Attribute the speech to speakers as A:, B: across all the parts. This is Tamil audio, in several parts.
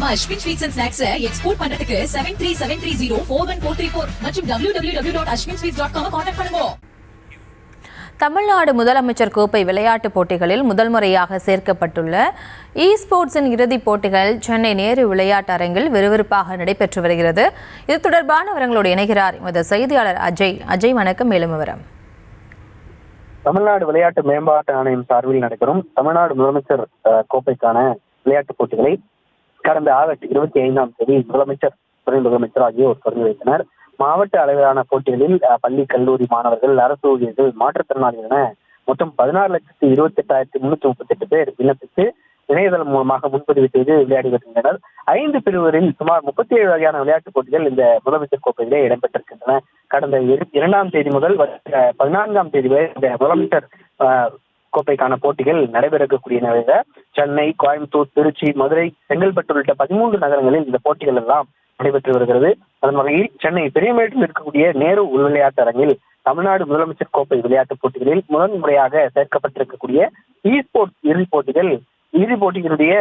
A: நம்ம Ashwin sweets and snacks export பண்றதுக்கு 7373041434 மற்றும் www.ashwinsweets.com கான்டாக்ட் பண்ணுங்க.
B: தமிழ்நாடு முதலமைச்சர் கோப்பை விளையாட்டுப் போட்டிகளில் முதல் முறையாக சேர்க்கப்பட்டுள்ள ஸ்போர்ட்ஸின் இறுதிப் போட்டிகள் சென்னை நேரு விளையாட்டு அரங்கில் விறுவிறுப்பாக நடைபெற்று வருகிறது. இது தொடர்பான விவரங்களோடு இணைகிறார் எமது செய்தியாளர் அஜய். அஜய், வணக்கம். மேலும் விவரம்.
C: தமிழ்நாடு விளையாட்டு மேம்பாட்டு ஆணையம் சார்பில் நடைபெறும் தமிழ்நாடு முதலமைச்சர் கோப்பைக்கான விளையாட்டுப் போட்டிகளை கடந்த ஆகஸ்ட் 25ஆம் தேதி முதலமைச்சர், துணை முதலமைச்சர் ஆகியோர் தொடங்கி வைத்தனர். மாவட்ட அளவிலான போட்டிகளில் பள்ளி, கல்லூரி மாணவர்கள், அரசு ஊழியர்கள், மாற்றுத்திறனாளிகள் என மொத்தம் 16,28,338 பேர் விண்ணப்பித்து இணையதளம் மூலமாக முன்பதிவு செய்து விளையாடி வருகின்றனர். 5 பிரிவுகளில் சுமார் 37 வகையான விளையாட்டுப் போட்டிகள் இந்த முதலமைச்சர் கோப்பையிலே இடம்பெற்றிருக்கின்றன. கடந்த 2ஆம் தேதி முதல் 14ஆம் தேதி வரை இந்த முதலமைச்சர் கோப்பைக்கான போட்டிகள் நடைபெறக்கூடிய நிலையில சென்னை, கோயம்புத்தூர், திருச்சி, மதுரை, செங்கல்பட்டு உள்ளிட்ட 13 நகரங்களில் இந்த போட்டிகள் எல்லாம் நடைபெற்று வருகிறது. அதன் வகையில் சென்னை பெரியமேட்டில் இருக்கக்கூடிய நேரு உள் விளையாட்டு அரங்கில் தமிழ்நாடு முதலமைச்சர் கோப்பை விளையாட்டுப் போட்டிகளில் முதன் முறையாக சேர்க்கப்பட்டிருக்கக்கூடிய ஸ்போர்ட்ஸ் இறுதிப் போட்டிகளுடைய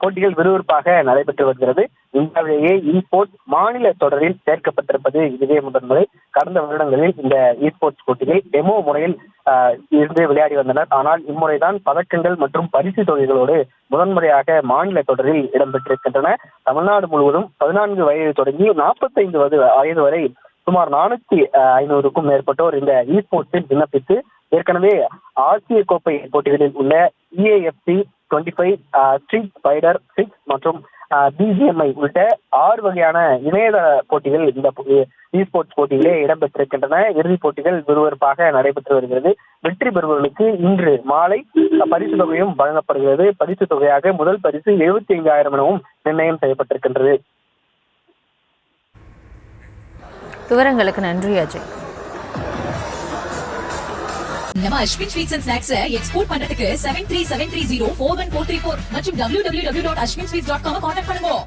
C: போட்டிகள் விறுவிறுப்பாக நடைபெற்று வருகிறது. இந்தியாவிலேயே ஸ்போர்ட்ஸ் மாநில தொடரில் சேர்க்கப்பட்டிருப்பது இதுவே முதன்முறை. கடந்த வருடங்களில் இந்த ஸ்போர்ட்ஸ் போட்டிகள் டெமோ முறையில் இருந்து விளையாடி வந்தனர். ஆனால் இம்முறைதான் பதக்கங்கள் மற்றும் பரிசு தொகைகளோடு முதன்முறையாக மாநில தொடரில் இடம்பெற்றிருக்கின்றன. தமிழ்நாடு முழுவதும் 14 வயது தொடங்கி 45 வயது வரை சுமார் 4,500க்கும் மேற்பட்டோர் இந்த ஸ்போர்ட்ஸில் விண்ணப்பித்து ஏற்கனவே ஆசிய கோப்பை போட்டிகளில் உள்ள EAFC 25, ஸ்ட்ரீட் ஃபைட்டர் 6 மற்றும் BGMI உள்ளிட்ட 6 வகையான இணையதள போட்டிகள் இந்த ஸ்போர்ட்ஸ் போட்டிகளே இடம்பெற்றிருக்கின்றன. இறுதிப் போட்டிகள் விறுவிறுப்பாக நடைபெற்று வருகிறது. வெற்றி பெறுபவர்களுக்கு இன்று மாலை பரிசு தொகையும் வழங்கப்படுகிறது. பரிசு தொகையாக முதல் பரிசு 75,000 எனவும் நிர்ணயம் செய்யப்பட்டிருக்கின்றது.
B: விவரங்களுக்கு நன்றி அஜய்.
A: நம்ம Ashwin sweets and snacks export பண்றதுக்கு 7373041434 மற்றும் www.ashwinsweets.com கான்டாக்ட் பண்ணுங்க.